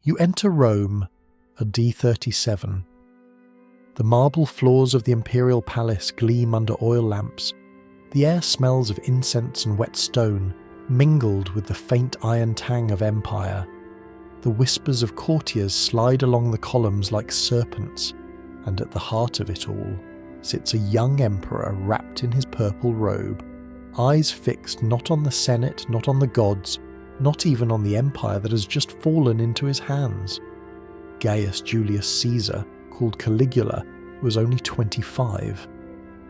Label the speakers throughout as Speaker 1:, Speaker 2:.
Speaker 1: You enter Rome, a D37. The marble floors of the imperial palace gleam under oil lamps. The air smells of incense and wet stone, mingled with the faint iron tang of empire. The whispers of courtiers slide along the columns like serpents, and at the heart of it all sits a young emperor wrapped in his purple robe, eyes fixed not on the Senate, not on the gods, not even on the empire that has just fallen into his hands. Gaius Julius Caesar, called Caligula, was only 25,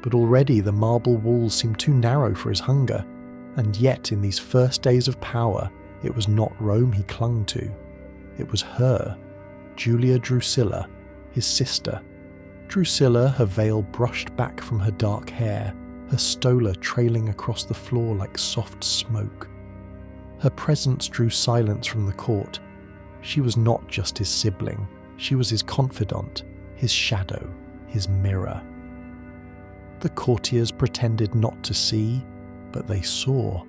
Speaker 1: but already the marble walls seemed too narrow for his hunger, and yet in these first days of power it was not Rome he clung to. It was her, Julia Drusilla, his sister. Drusilla, her veil brushed back from her dark hair, her stola trailing across the floor like soft smoke. Her presence drew silence from the court. She was not just his sibling, she was his confidant, his shadow, his mirror. The courtiers pretended not to see, but they saw.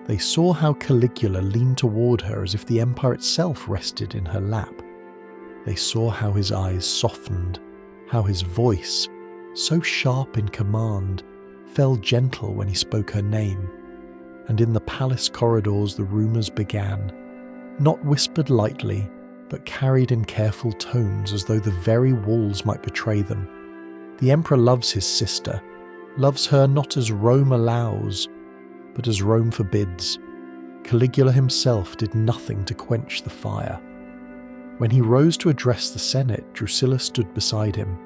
Speaker 1: They saw how Caligula leaned toward her as if the empire itself rested in her lap. They saw how his eyes softened, how his voice, so sharp in command, fell gentle when he spoke her name. And in the palace corridors the rumours began, not whispered lightly, but carried in careful tones as though the very walls might betray them. The emperor loves his sister, loves her not as Rome allows, but as Rome forbids. Caligula himself did nothing to quench the fire. When he rose to address the Senate, Drusilla stood beside him.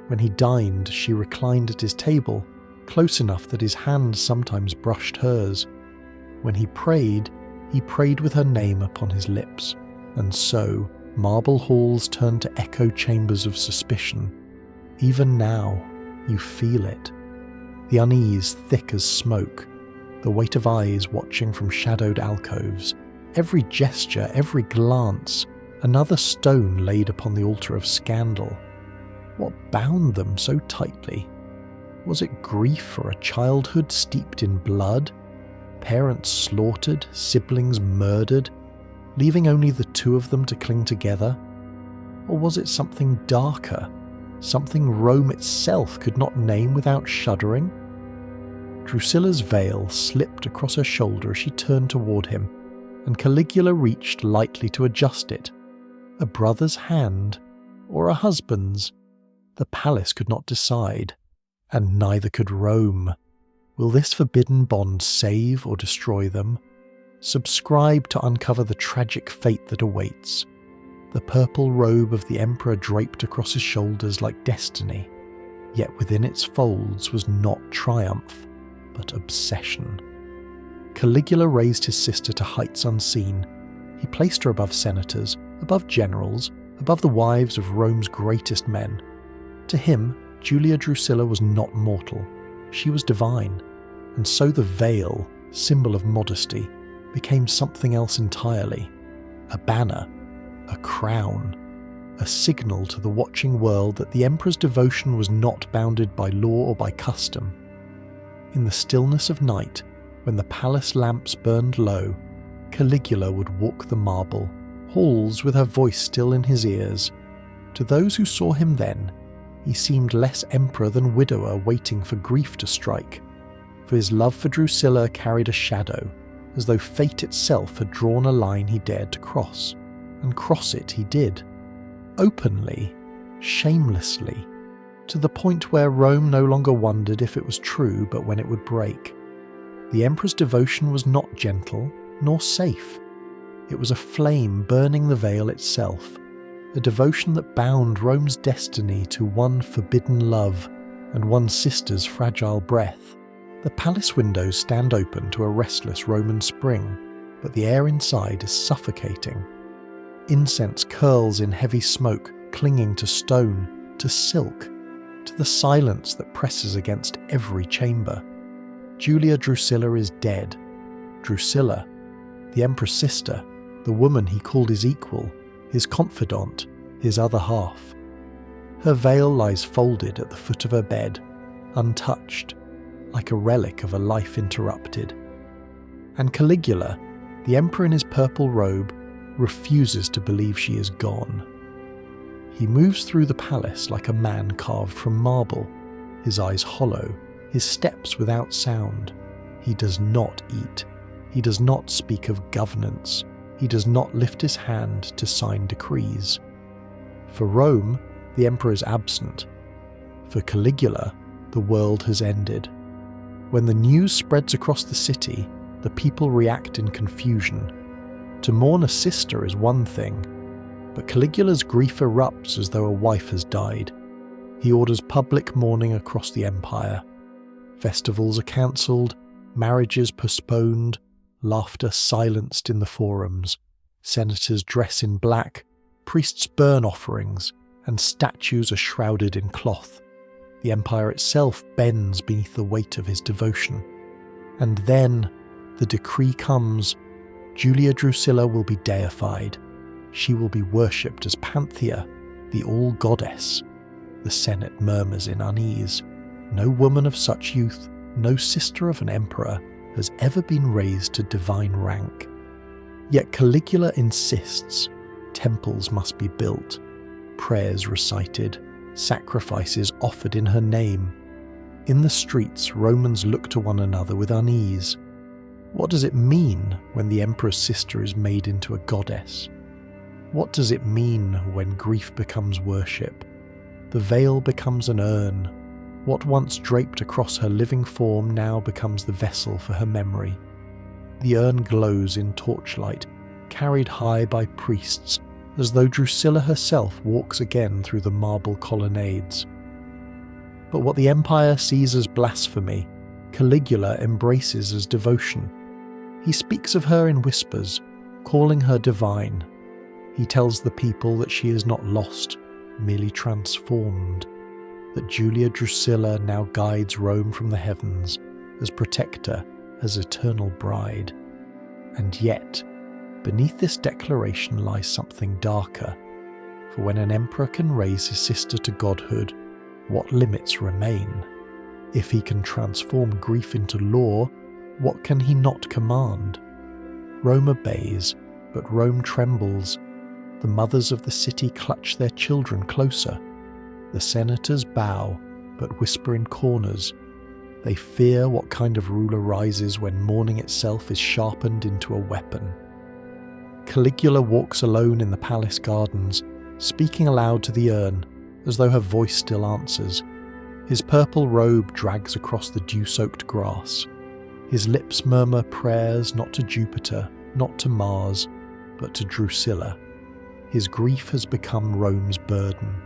Speaker 1: When he dined, she reclined at his table, close enough that his hand sometimes brushed hers. When he prayed with her name upon his lips, and so marble halls turned to echo chambers of suspicion. Even now, you feel it. The unease thick as smoke, the weight of eyes watching from shadowed alcoves, every gesture, every glance, another stone laid upon the altar of scandal. What bound them so tightly? Was it grief for a childhood steeped in blood? Parents slaughtered, siblings murdered, leaving only the two of them to cling together? Or was it something darker, something Rome itself could not name without shuddering? Drusilla's veil slipped across her shoulder as she turned toward him, and Caligula reached lightly to adjust it. A brother's hand, or a husband's? The palace could not decide, and neither could Rome. Will this forbidden bond save or destroy them? Subscribe to uncover the tragic fate that awaits. The purple robe of the emperor draped across his shoulders like destiny, yet within its folds was not triumph, but obsession. Caligula raised his sister to heights unseen. He placed her above senators, above generals, above the wives of Rome's greatest men. To him, Julia Drusilla was not mortal. She was divine, and so the veil, symbol of modesty, became something else entirely. A banner, a crown, a signal to the watching world that the emperor's devotion was not bounded by law or by custom. In the stillness of night, when the palace lamps burned low, Caligula would walk the marble halls with her voice still in his ears. To those who saw him then, he seemed less emperor than widower waiting for grief to strike, for his love for Drusilla carried a shadow, as though fate itself had drawn a line he dared to cross, and cross it he did, openly, shamelessly, to the point where Rome no longer wondered if it was true but when it would break. The emperor's devotion was not gentle, nor safe. It was a flame burning the veil itself, a devotion that bound Rome's destiny to one forbidden love and one sister's fragile breath. The palace windows stand open to a restless Roman spring, but the air inside is suffocating. Incense curls in heavy smoke, clinging to stone, to silk, to the silence that presses against every chamber. Julia Drusilla is dead. Drusilla, the emperor's sister, the woman he called his equal, his confidant, his other half. Her veil lies folded at the foot of her bed, untouched, like a relic of a life interrupted. And Caligula, the emperor in his purple robe, refuses to believe she is gone. He moves through the palace like a man carved from marble, his eyes hollow, his steps without sound. He does not eat. He does not speak of governance. He does not lift his hand to sign decrees. For Rome, the emperor is absent. For Caligula, the world has ended. When the news spreads across the city, the people react in confusion. To mourn a sister is one thing, but Caligula's grief erupts as though a wife has died. He orders public mourning across the empire. Festivals are cancelled, marriages postponed, laughter silenced in the forums. Senators dress in black, priests burn offerings, and statues are shrouded in cloth. The empire itself bends beneath the weight of his devotion. And then the decree comes. Julia Drusilla will be deified. She will be worshipped as Panthea, the all-goddess. The Senate murmurs in unease. No woman of such youth, no sister of an emperor, has ever been raised to divine rank. Yet Caligula insists temples must be built, prayers recited, sacrifices offered in her name. In the streets, Romans look to one another with unease. What does it mean when the emperor's sister is made into a goddess? What does it mean when grief becomes worship? The veil becomes an urn. What once draped across her living form now becomes the vessel for her memory. The urn glows in torchlight, carried high by priests, as though Drusilla herself walks again through the marble colonnades. But what the empire sees as blasphemy, Caligula embraces as devotion. He speaks of her in whispers, calling her divine. He tells the people that she is not lost, merely transformed, that Julia Drusilla now guides Rome from the heavens, as protector, as eternal bride. And yet, beneath this declaration lies something darker, for when an emperor can raise his sister to godhood, what limits remain? If he can transform grief into law, what can he not command? Rome obeys, but Rome trembles. The mothers of the city clutch their children closer. The senators bow, but whisper in corners. They fear what kind of ruler rises when mourning itself is sharpened into a weapon. Caligula walks alone in the palace gardens, speaking aloud to the urn, as though her voice still answers. His purple robe drags across the dew-soaked grass. His lips murmur prayers not to Jupiter, not to Mars, but to Drusilla. His grief has become Rome's burden.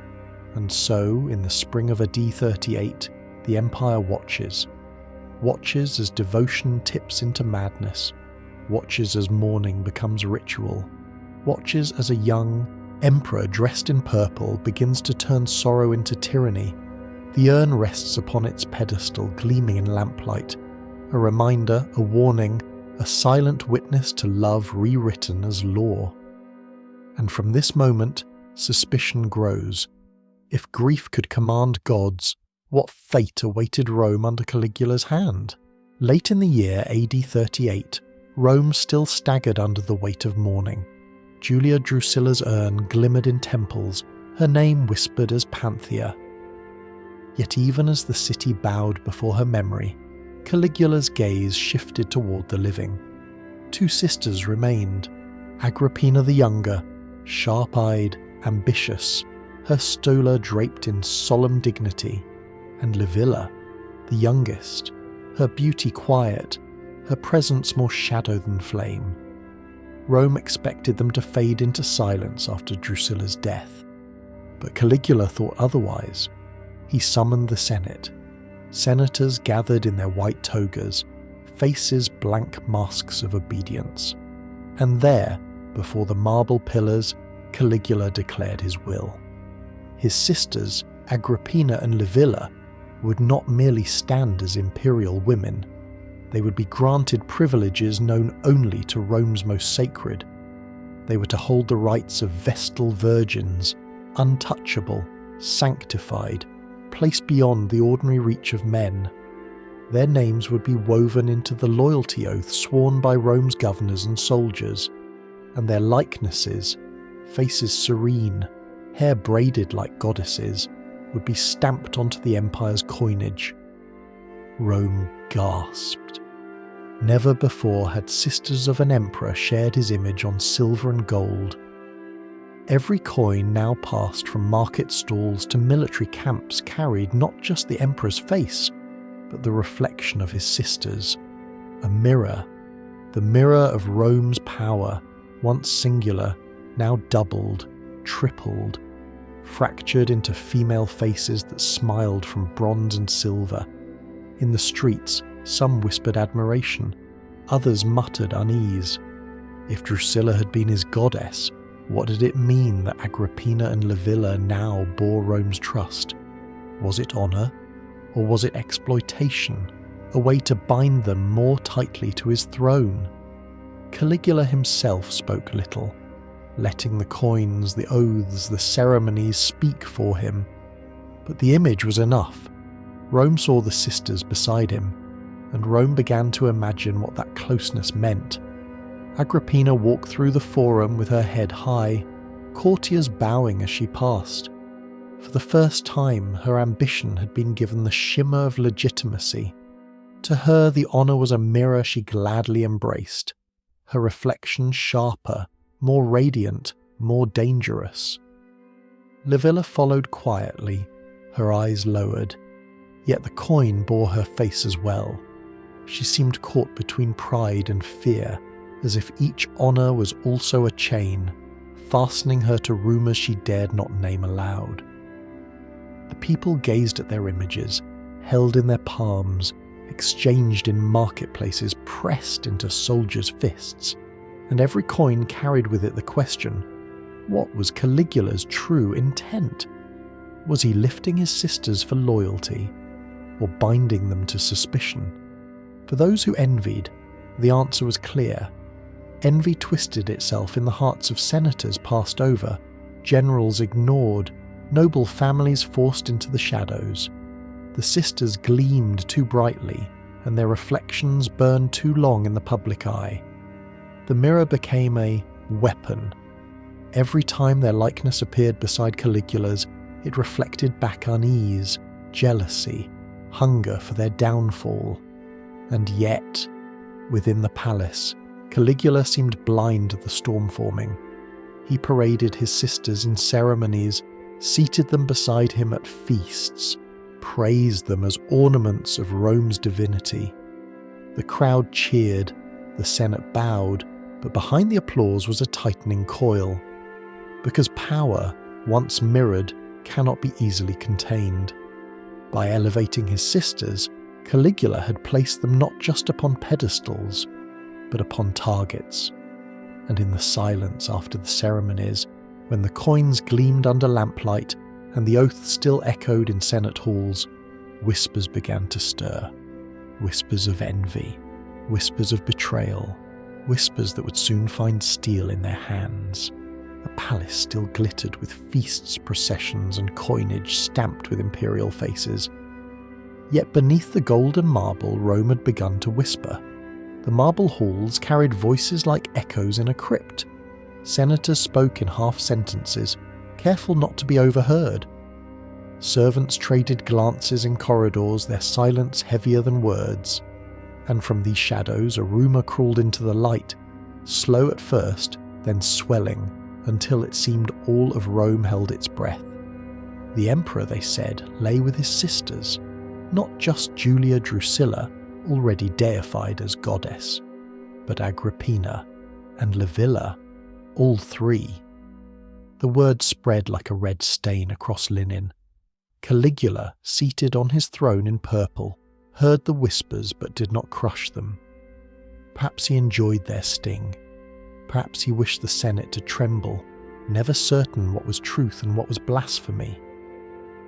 Speaker 1: And so, in the spring of AD 38, the empire watches as devotion tips into madness, watches as mourning becomes ritual, watches as a young emperor dressed in purple begins to turn sorrow into tyranny. The urn rests upon its pedestal, gleaming in lamplight, a reminder, a warning, a silent witness to love rewritten as law. And from this moment, suspicion grows. If grief could command gods, what fate awaited Rome under Caligula's hand? Late in the year AD 38, Rome still staggered under the weight of mourning. Julia Drusilla's urn glimmered in temples, her name whispered as Panthea. Yet even as the city bowed before her memory, Caligula's gaze shifted toward the living. Two sisters remained, Agrippina the younger, sharp-eyed, ambitious, her stola draped in solemn dignity, and Livilla, the youngest, her beauty quiet, her presence more shadow than flame. Rome expected them to fade into silence after Drusilla's death, but Caligula thought otherwise. He summoned the Senate. Senators gathered in their white togas, faces blank masks of obedience. And there, before the marble pillars, Caligula declared his will. His sisters, Agrippina and Livilla, would not merely stand as imperial women. They would be granted privileges known only to Rome's most sacred. They were to hold the rights of Vestal virgins, untouchable, sanctified, placed beyond the ordinary reach of men. Their names would be woven into the loyalty oath sworn by Rome's governors and soldiers. and their likenesses, faces serene, hair braided like goddesses, would be stamped onto the empire's coinage. Rome gasped. Never before had sisters of an emperor shared his image on silver and gold. Every coin now passed from market stalls to military camps carried not just the emperor's face, but the reflection of his sisters. A mirror, the mirror of Rome's power, once singular, now doubled, tripled, fractured into female faces that smiled from bronze and silver. In the streets, some whispered admiration, others muttered unease. If Drusilla had been his goddess, what did it mean that Agrippina and Livilla now bore Rome's trust? Was it honour, or was it exploitation, a way to bind them more tightly to his throne? Caligula himself spoke little, letting the coins, the oaths, the ceremonies speak for him. But the image was enough. Rome saw the sisters beside him, and Rome began to imagine what that closeness meant. Agrippina walked through the forum with her head high, courtiers bowing as she passed. For the first time, her ambition had been given the shimmer of legitimacy. To her, the honour was a mirror she gladly embraced, her reflection sharper, more radiant, more dangerous. Livilla followed quietly, her eyes lowered, yet the coin bore her face as well. She seemed caught between pride and fear, as if each honour was also a chain, fastening her to rumours she dared not name aloud. The people gazed at their images, held in their palms, exchanged in marketplaces, pressed into soldiers' fists, and every coin carried with it the question, what was Caligula's true intent? Was he lifting his sisters for loyalty, or binding them to suspicion? For those who envied, the answer was clear. Envy twisted itself in the hearts of senators passed over, generals ignored, noble families forced into the shadows. The sisters gleamed too brightly, and their reflections burned too long in the public eye. The mirror became a weapon. Every time their likeness appeared beside Caligula's, it reflected back unease, jealousy, hunger for their downfall. And yet, within the palace, Caligula seemed blind to the storm forming. He paraded his sisters in ceremonies, seated them beside him at feasts, praised them as ornaments of Rome's divinity. The crowd cheered, the Senate bowed, but behind the applause was a tightening coil. Because power, once mirrored, cannot be easily contained. By elevating his sisters, Caligula had placed them not just upon pedestals, but upon targets. And in the silence after the ceremonies, when the coins gleamed under lamplight and the oath still echoed in Senate halls, whispers began to stir. Whispers of envy, whispers of betrayal, whispers that would soon find steel in their hands. The palace still glittered with feasts, processions, and coinage stamped with imperial faces. Yet beneath the golden marble, Rome had begun to whisper. The marble halls carried voices like echoes in a crypt. Senators spoke in half-sentences, careful not to be overheard. Servants traded glances in corridors, their silence heavier than words. And from these shadows a rumour crawled into the light, slow at first, then swelling, until it seemed all of Rome held its breath. The emperor, they said, lay with his sisters, not just Julia Drusilla, already deified as goddess, but Agrippina and Livilla, all three. The word spread like a red stain across linen. Caligula, seated on his throne in purple, heard the whispers but did not crush them. Perhaps he enjoyed their sting. Perhaps he wished the Senate to tremble, never certain what was truth and what was blasphemy.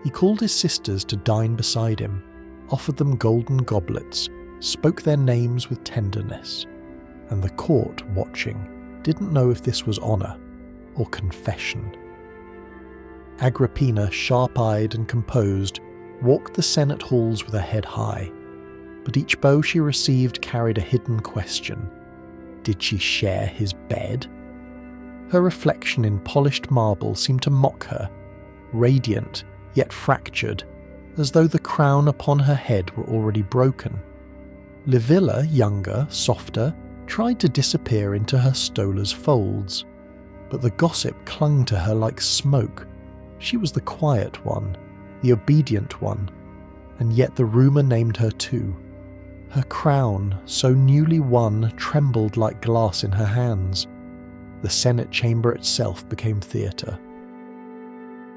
Speaker 1: He called his sisters to dine beside him, offered them golden goblets, spoke their names with tenderness, and the court, watching, didn't know if this was honour or confession. Agrippina, sharp-eyed and composed, walked the Senate halls with her head high, but each bow she received carried a hidden question. Did she share his bed? Her reflection in polished marble seemed to mock her, radiant yet fractured, as though the crown upon her head were already broken. Livilla, younger, softer, tried to disappear into her stola's folds, but the gossip clung to her like smoke. She was the quiet one, the obedient one, and yet the rumour named her too. Her crown, so newly won, trembled like glass in her hands. The Senate chamber itself became theatre.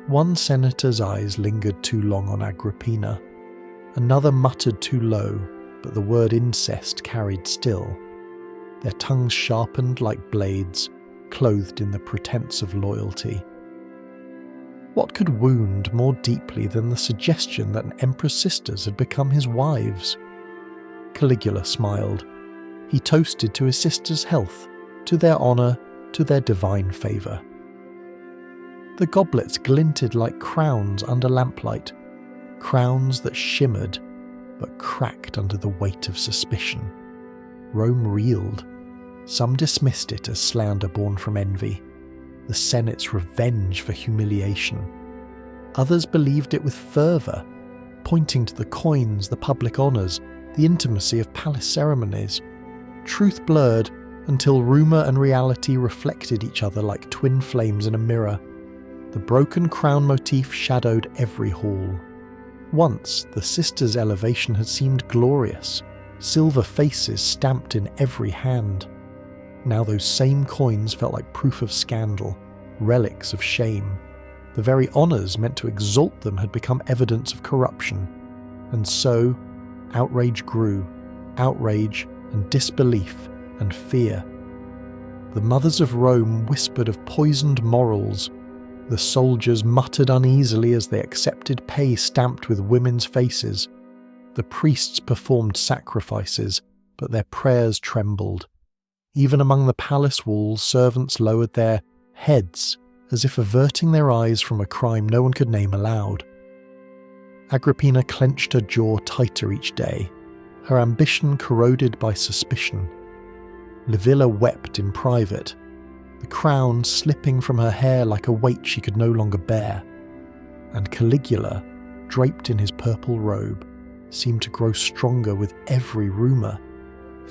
Speaker 1: One senator's eyes lingered too long on Agrippina. Another muttered too low, but the word incest carried still. Their tongues sharpened like blades, clothed in the pretense of loyalty. What could wound more deeply than the suggestion that an emperor's sisters had become his wives? Caligula smiled. He toasted to his sisters' health, to their honour, to their divine favour. The goblets glinted like crowns under lamplight, crowns that shimmered but cracked under the weight of suspicion. Rome reeled. Some dismissed it as slander born from envy, the Senate's revenge for humiliation. Others believed it with fervour, pointing to the coins, the public honours, the intimacy of palace ceremonies. Truth blurred until rumour and reality reflected each other like twin flames in a mirror. The broken crown motif shadowed every hall. Once, the sisters' elevation had seemed glorious, silver faces stamped in every hand. Now those same coins felt like proof of scandal, relics of shame. The very honours meant to exalt them had become evidence of corruption. And so, outrage grew, outrage and disbelief and fear. The mothers of Rome whispered of poisoned morals. The soldiers muttered uneasily as they accepted pay stamped with women's faces. The priests performed sacrifices, but their prayers trembled. Even among the palace walls, servants lowered their heads, as if averting their eyes from a crime no one could name aloud. Agrippina clenched her jaw tighter each day, her ambition corroded by suspicion. Livilla wept in private, the crown slipping from her hair like a weight she could no longer bear. And Caligula, draped in his purple robe, seemed to grow stronger with every rumour,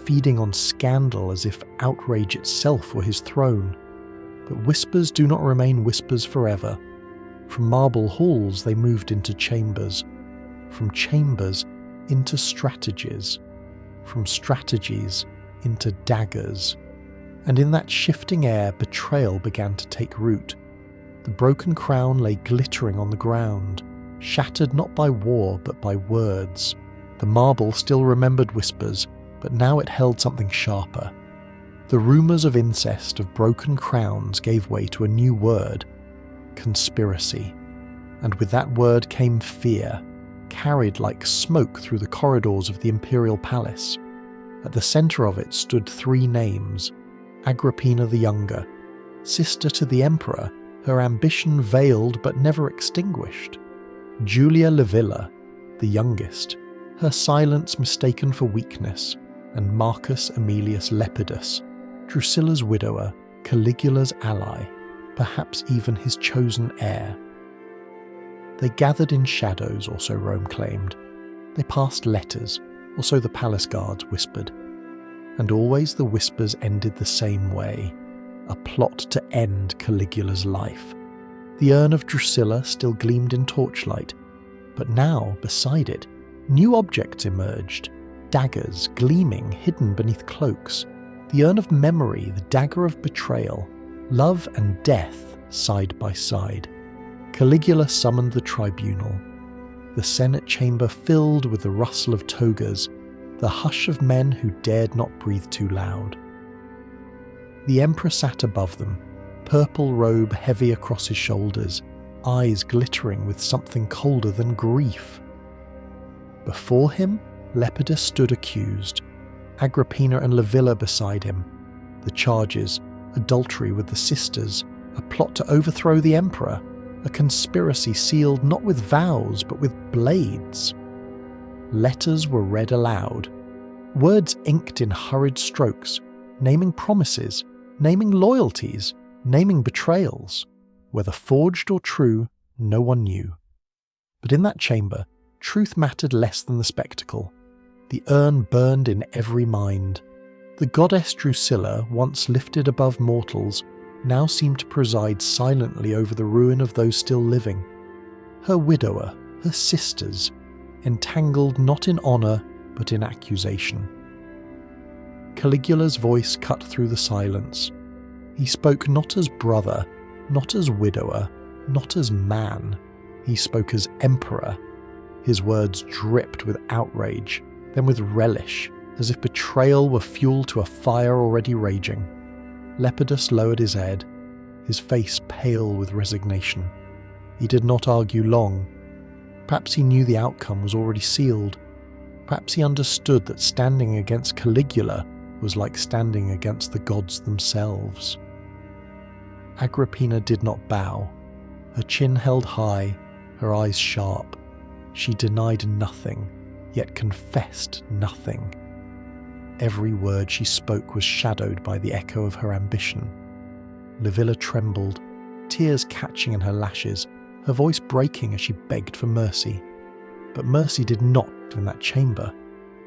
Speaker 1: feeding on scandal as if outrage itself were his throne. But whispers do not remain whispers forever. From marble halls they moved into chambers, from chambers into strategies, from strategies into daggers. And in that shifting air, betrayal began to take root. The broken crown lay glittering on the ground, shattered not by war but by words. The marble still remembered whispers, but now it held something sharper. The rumours of incest, of broken crowns, gave way to a new word: conspiracy. And with that word came fear, carried like smoke through the corridors of the imperial palace. At the centre of it stood three names: Agrippina the Younger, sister to the emperor, her ambition veiled but never extinguished; Julia Livilla, the youngest, her silence mistaken for weakness; and Marcus Aemilius Lepidus, Drusilla's widower, Caligula's ally, perhaps even his chosen heir. They gathered in shadows, or so Rome claimed. They passed letters, or so the palace guards whispered. And always the whispers ended the same way: a plot to end Caligula's life. The urn of Drusilla still gleamed in torchlight, but now, beside it, new objects emerged: daggers gleaming, hidden beneath cloaks; the urn of memory, the dagger of betrayal; love and death side by side. Caligula summoned the tribunal. The Senate chamber filled with the rustle of togas, the hush of men who dared not breathe too loud. The emperor sat above them, purple robe heavy across his shoulders, eyes glittering with something colder than grief. Before him, Lepidus stood accused, Agrippina and Livilla beside him. The charges: adultery with the sisters, a plot to overthrow the emperor, a conspiracy sealed not with vows but with blades. Letters were read aloud, words inked in hurried strokes, naming promises, naming loyalties, naming betrayals. Whether forged or true, no one knew. But in that chamber, truth mattered less than the spectacle. The urn burned in every mind. The goddess Drusilla, once lifted above mortals, now seemed to preside silently over the ruin of those still living. Her widower, her sisters, entangled not in honour but in accusation. Caligula's voice cut through the silence. He spoke not as brother, not as widower, not as man. He spoke as emperor. His words dripped with outrage, then with relish, as if betrayal were fuel to a fire already raging. Lepidus lowered his head, his face pale with resignation. He did not argue long. Perhaps he knew the outcome was already sealed. Perhaps he understood that standing against Caligula was like standing against the gods themselves. Agrippina did not bow. Her chin held high, her eyes sharp. She denied nothing, yet confessed nothing. Every word she spoke was shadowed by the echo of her ambition. Livilla trembled, tears catching in her lashes, her voice breaking as she begged for mercy. But mercy did not in that chamber.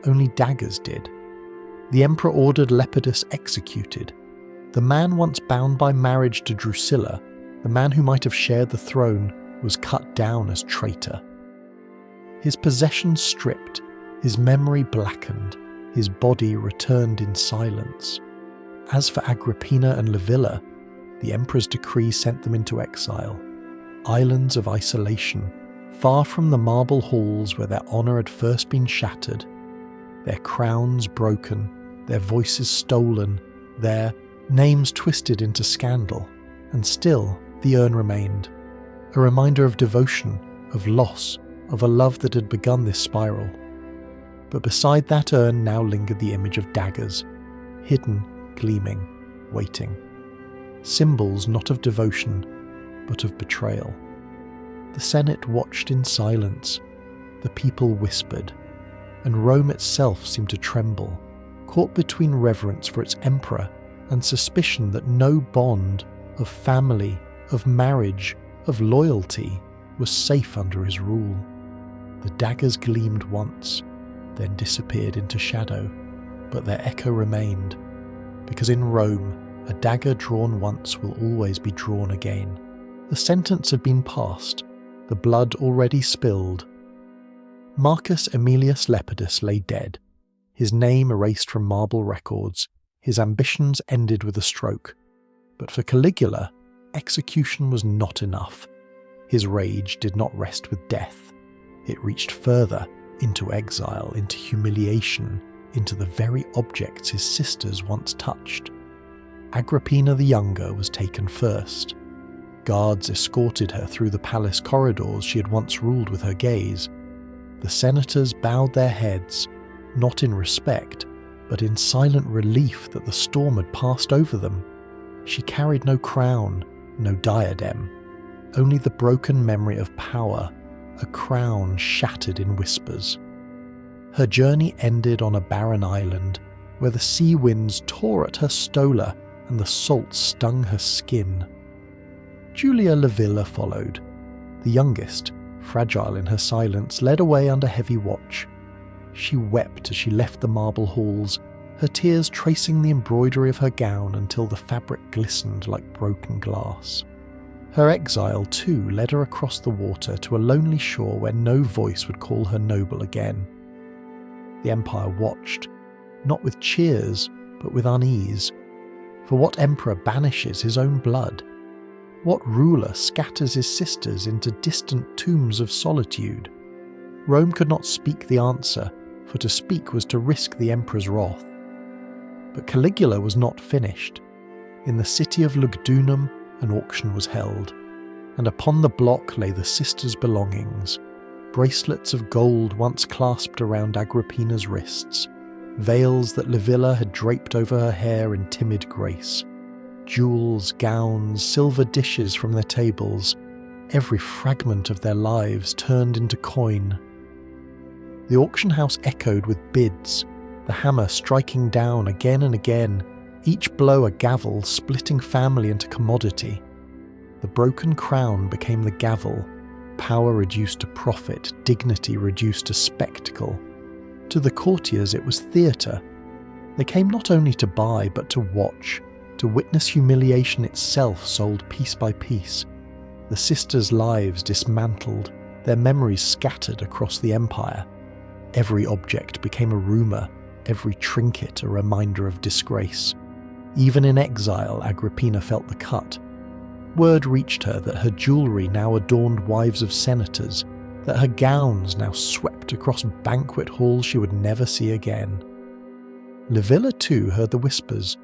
Speaker 1: Only daggers did. The emperor ordered Lepidus executed. The man once bound by marriage to Drusilla, the man who might have shared the throne, was cut down as traitor. His possessions stripped, his memory blackened, his body returned in silence. As for Agrippina and Livilla, the emperor's decree sent them into exile, islands of isolation, far from the marble halls where their honour had first been shattered, their crowns broken, their voices stolen, their names twisted into scandal, and still the urn remained, a reminder of devotion, of loss, of a love that had begun this spiral. But beside that urn now lingered the image of daggers, hidden, gleaming, waiting. Symbols not of devotion, but of betrayal. The Senate watched in silence, the people whispered, and Rome itself seemed to tremble, caught between reverence for its emperor and suspicion that no bond of family, of marriage, of loyalty was safe under his rule. The daggers gleamed once, then disappeared into shadow, but their echo remained, because in Rome, a dagger drawn once will always be drawn again. The sentence had been passed, the blood already spilled. Marcus Aemilius Lepidus lay dead, his name erased from marble records, his ambitions ended with a stroke. But for Caligula, execution was not enough. His rage did not rest with death. It reached further, into exile, into humiliation, into the very objects his sisters once touched. Agrippina the Younger was taken first. Guards escorted her through the palace corridors she had once ruled with her gaze. The senators bowed their heads, not in respect, but in silent relief that the storm had passed over them. She carried no crown, no diadem, only the broken memory of power, a crown shattered in whispers. Her journey ended on a barren island, where the sea winds tore at her stola and the salt stung her skin. Julia Livilla followed. The youngest, fragile in her silence, led away under heavy watch. She wept as she left the marble halls, her tears tracing the embroidery of her gown until the fabric glistened like broken glass. Her exile, too, led her across the water to a lonely shore where no voice would call her noble again. The empire watched, not with cheers, but with unease. For what emperor banishes his own blood? What ruler scatters his sisters into distant tombs of solitude? Rome could not speak the answer, for to speak was to risk the emperor's wrath. But Caligula was not finished. In the city of Lugdunum, an auction was held, and upon the block lay the sisters' belongings, bracelets of gold once clasped around Agrippina's wrists, veils that Livilla had draped over her hair in timid grace, jewels, gowns, silver dishes from their tables, every fragment of their lives turned into coin. The auction house echoed with bids, the hammer striking down again and again, each blow a gavel splitting family into commodity. The broken crown became the gavel, power reduced to profit, dignity reduced to spectacle. To the courtiers it was theatre. They came not only to buy but to watch, to witness humiliation itself sold piece by piece. The sisters' lives dismantled, their memories scattered across the empire. Every object became a rumour, every trinket a reminder of disgrace. Even in exile, Agrippina felt the cut. Word reached her that her jewellery now adorned wives of senators, that her gowns now swept across banquet halls she would never see again. Livilla too heard the whispers,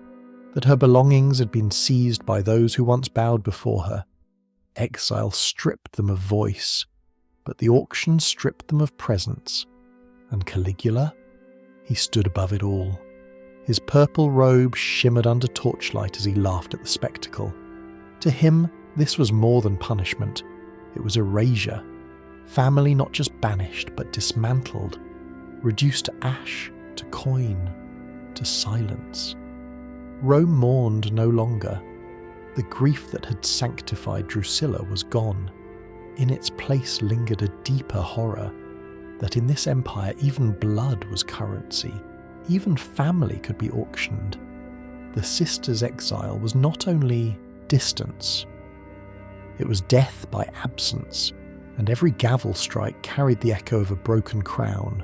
Speaker 1: that her belongings had been seized by those who once bowed before her. Exile stripped them of voice, but the auction stripped them of presence. And Caligula? He stood above it all. His purple robe shimmered under torchlight as he laughed at the spectacle. To him, this was more than punishment. It was erasure. Family not just banished, but dismantled, reduced to ash, to coin, to silence. Rome mourned no longer. The grief that had sanctified Drusilla was gone. In its place lingered a deeper horror, that in this empire even blood was currency, even family could be auctioned. The sisters' exile was not only distance, it was death by absence, and every gavel strike carried the echo of a broken crown.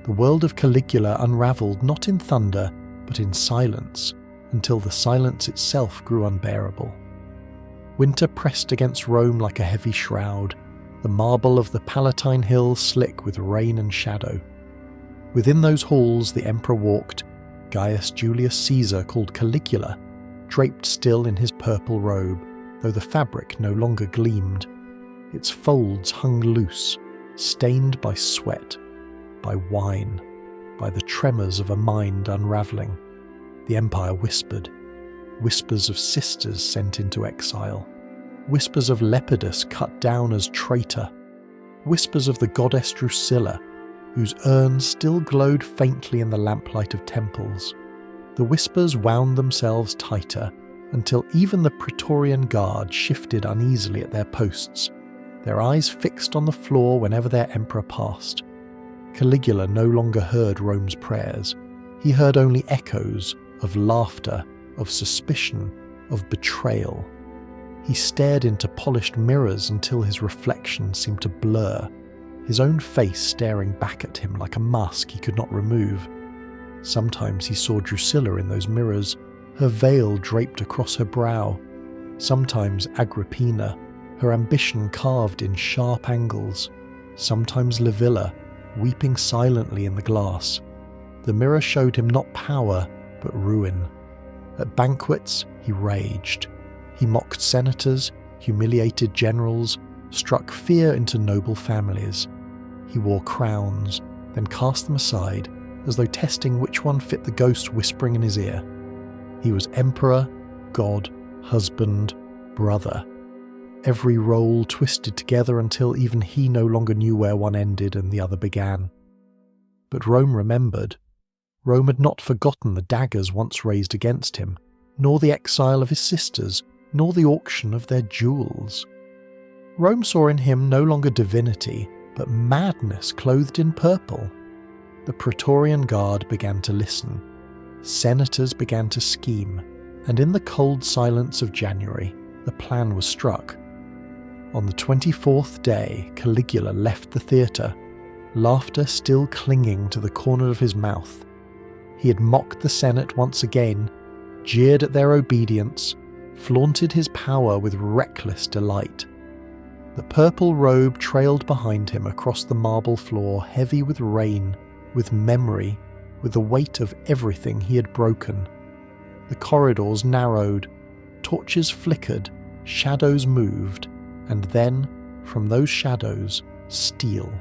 Speaker 1: The world of Caligula unravelled not in thunder, but in silence, until the silence itself grew unbearable. Winter pressed against Rome like a heavy shroud, the marble of the Palatine Hill slick with rain and shadow. Within those halls the emperor walked, Gaius Julius Caesar called Caligula, draped still in his purple robe, though the fabric no longer gleamed. Its folds hung loose, stained by sweat, by wine, by the tremors of a mind unravelling. The empire whispered, whispers of sisters sent into exile, whispers of Lepidus cut down as traitor, whispers of the goddess Drusilla, whose urn still glowed faintly in the lamplight of temples. The whispers wound themselves tighter, until even the Praetorian Guard shifted uneasily at their posts, their eyes fixed on the floor whenever their emperor passed. Caligula no longer heard Rome's prayers. He heard only echoes of laughter, of suspicion, of betrayal. He stared into polished mirrors until his reflection seemed to blur, his own face staring back at him like a mask he could not remove. Sometimes he saw Drusilla in those mirrors, her veil draped across her brow. Sometimes Agrippina, her ambition carved in sharp angles. Sometimes Livilla, weeping silently in the glass. The mirror showed him not power, but ruin. At banquets, he raged. He mocked senators, humiliated generals, struck fear into noble families. He wore crowns, then cast them aside, as though testing which one fit the ghost whispering in his ear. He was emperor, god, husband, brother. Every role twisted together until even he no longer knew where one ended and the other began. But Rome remembered. Rome had not forgotten the daggers once raised against him, nor the exile of his sisters, nor the auction of their jewels. Rome saw in him no longer divinity, but madness clothed in purple. The Praetorian Guard began to listen. Senators began to scheme, and in the cold silence of January, the plan was struck. On the 24th day, Caligula left the theatre, laughter still clinging to the corner of his mouth. He had mocked the Senate once again, jeered at their obedience, flaunted his power with reckless delight. The purple robe trailed behind him across the marble floor, heavy with rain, with memory, with the weight of everything he had broken. The corridors narrowed, torches flickered, shadows moved, and then, from those shadows, steel.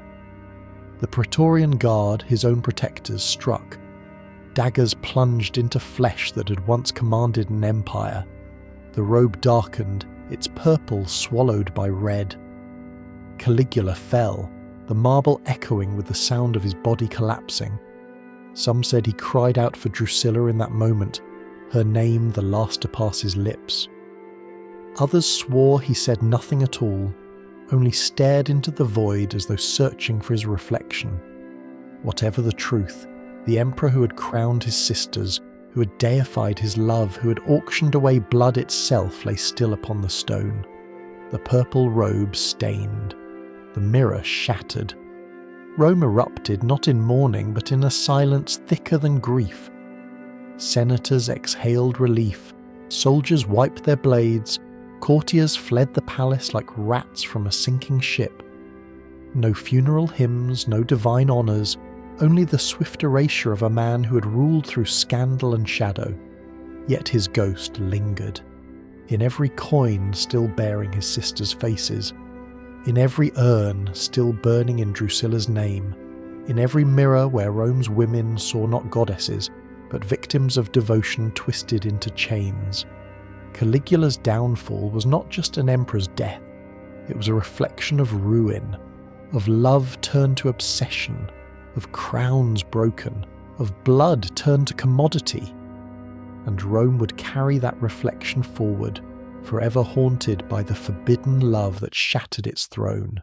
Speaker 1: The Praetorian Guard, his own protectors, struck. Daggers plunged into flesh that had once commanded an empire. The robe darkened, its purple swallowed by red. Caligula fell, the marble echoing with the sound of his body collapsing. Some said he cried out for Drusilla in that moment, her name the last to pass his lips. Others swore he said nothing at all, only stared into the void as though searching for his reflection. Whatever the truth, the emperor who had crowned his sisters, who had deified his love, who had auctioned away blood itself, lay still upon the stone, the purple robe stained, the mirror shattered. Rome erupted not in mourning, but in a silence thicker than grief. Senators exhaled relief, soldiers wiped their blades, courtiers fled the palace like rats from a sinking ship. No funeral hymns, no divine honours, only the swift erasure of a man who had ruled through scandal and shadow. Yet his ghost lingered, in every coin still bearing his sisters' faces, in every urn still burning in Drusilla's name, in every mirror where Rome's women saw not goddesses, but victims of devotion twisted into chains. Caligula's downfall was not just an emperor's death, it was a reflection of ruin, of love turned to obsession, of crowns broken, of blood turned to commodity. And Rome would carry that reflection forward, forever haunted by the forbidden love that shattered its throne.